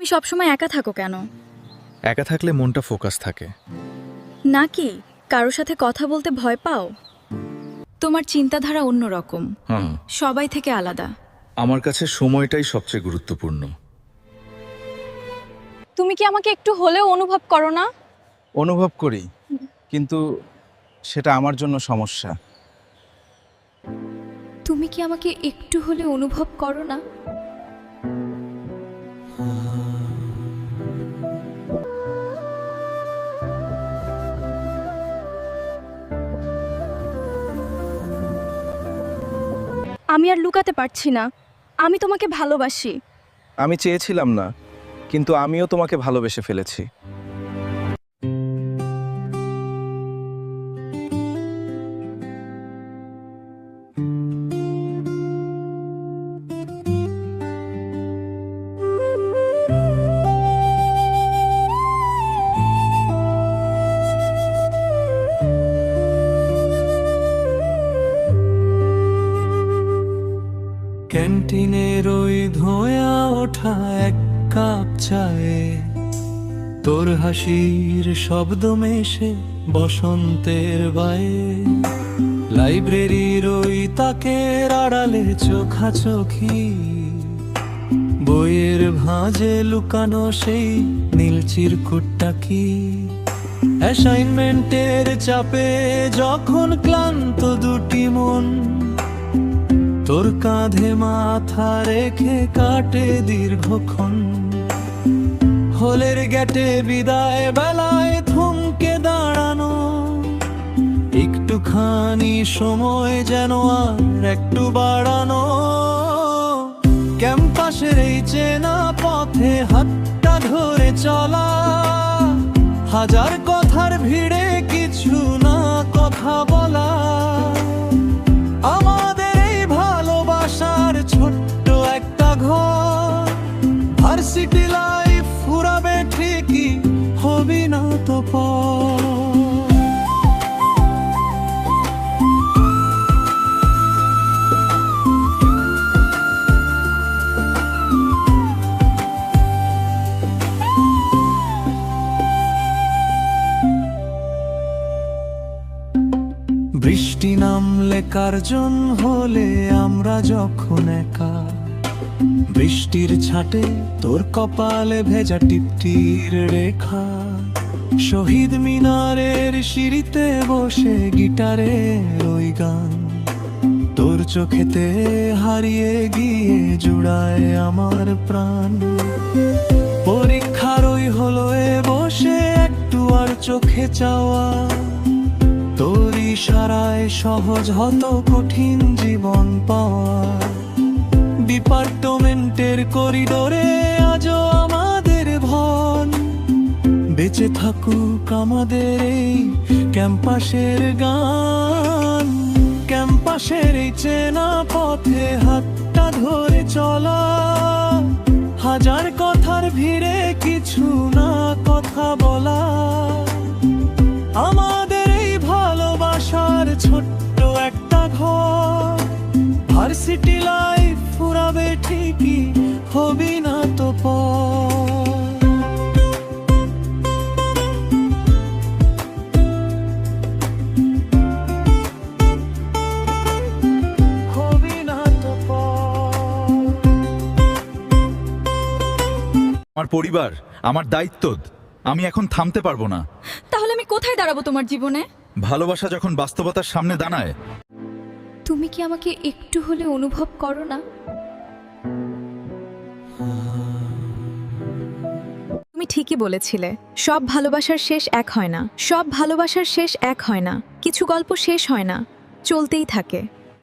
তুমি সবসময় একা থাকো কেন? একা থাকলে মনটা ফোকাস থাকে। নাকি কারোর সাথে কথা বলতে ভয় পাও? তোমার চিন্তাধারা অন্যরকম, হ্যাঁ, সবাই থেকে আলাদা। আমার কাছে সময়টাই সবচেয়ে গুরুত্বপূর্ণ। তুমি কি আমাকে একটু হলেও অনুভব করো না? অনুভব করি, কিন্তু সেটা আমার জন্য সমস্যা। তুমি কি আমাকে একটু হলেও অনুভব করো না? আমি আর লুকাতে পারছি না, আমি তোমাকে ভালোবাসি। আমি চেয়েছিলাম না, কিন্তু আমিও তোমাকে ভালোবেসে ফেলেছি। ক্যান্টিনের ওই ধোঁয়া ওঠা এক কাপ চায়ে তোর হাসির শব্দ মেশে বসন্তের বায়ে, লাইব্রেরির ওই তাকের আড়ালে চোখাচোখি, বইয়ের ভাঁজে লুকানো সেই নীল চিরকুটটা কি, অ্যাসাইনমেন্টের চাপে যখন ক্লান্ত দুটি মন তোর কাঁধে মাথা রেখে কাটে দীর্ঘক্ষণ, হলের গেটে বিদায় বেলায় থমকে দাঁড়ানো, একটুখানি সময় যেন আর একটু বাড়ানো, ক্যাম্পাসের এই চেনা পথে হাতটা ধরে চলা, হাজার কথার ভিড়ে কিছু না কথা বলা, আমাদের এই ভালোবাসার ছোট্ট একটা ঘর, ভার্সিটি লাইফ ফুরাবে ঠিকই, হবি না তো পর। বৃষ্টি নামলে কার্জন হলে আমরা যখন একা, বৃষ্টির ছাটে তোর কপালে ভেজা টিপটির রেখা, শহীদ মিনারের সিঁড়িতে বসে গিটারের ওই গান, তোর চোখেতে হারিয়ে গিয়ে জুড়ায় আমার প্রাণ, পরীক্ষার ওই হলো এ বসে একটু আর চোখে চাওয়া, তোর ইশারায় সহজ হতো কঠিন জীবন পাওয়া, ডিপার্টমেন্টের করিডোরে আজও আমাদের ভন, বেঁচে থাকুক আমাদের এই ক্যাম্পাসের গান, ক্যাম্পাসের এই চেনা পথে হাতটা ধরে চলা, হাজার কথার ভিড়ে কিছু না কথা বলা, আমাদের এই ভালোবাসার ছোট্ট একটা ঘর, ভার্সিটি লাইফ ফুরাবে ঠিকই, হবি না তো পর। হবি না তো পর। আমার পরিবার, আমার দায়িত্ব, আমি এখন থামতে পারবো না। তাহলে আমি কোথায় দাঁড়াবো তোমার জীবনে? ভালোবাসা যখন বাস্তবতার সামনে দাঁড়ায়। তুমি কি আমাকে একটু হলে অনুভব করো না? তুমি ঠিকই বলেছিলে, সব ভালোবাসার শেষ এক হয় না, সব ভালোবাসার শেষ এক হয় না, কিছু গল্প শেষ হয় না, চলতেই থাকে।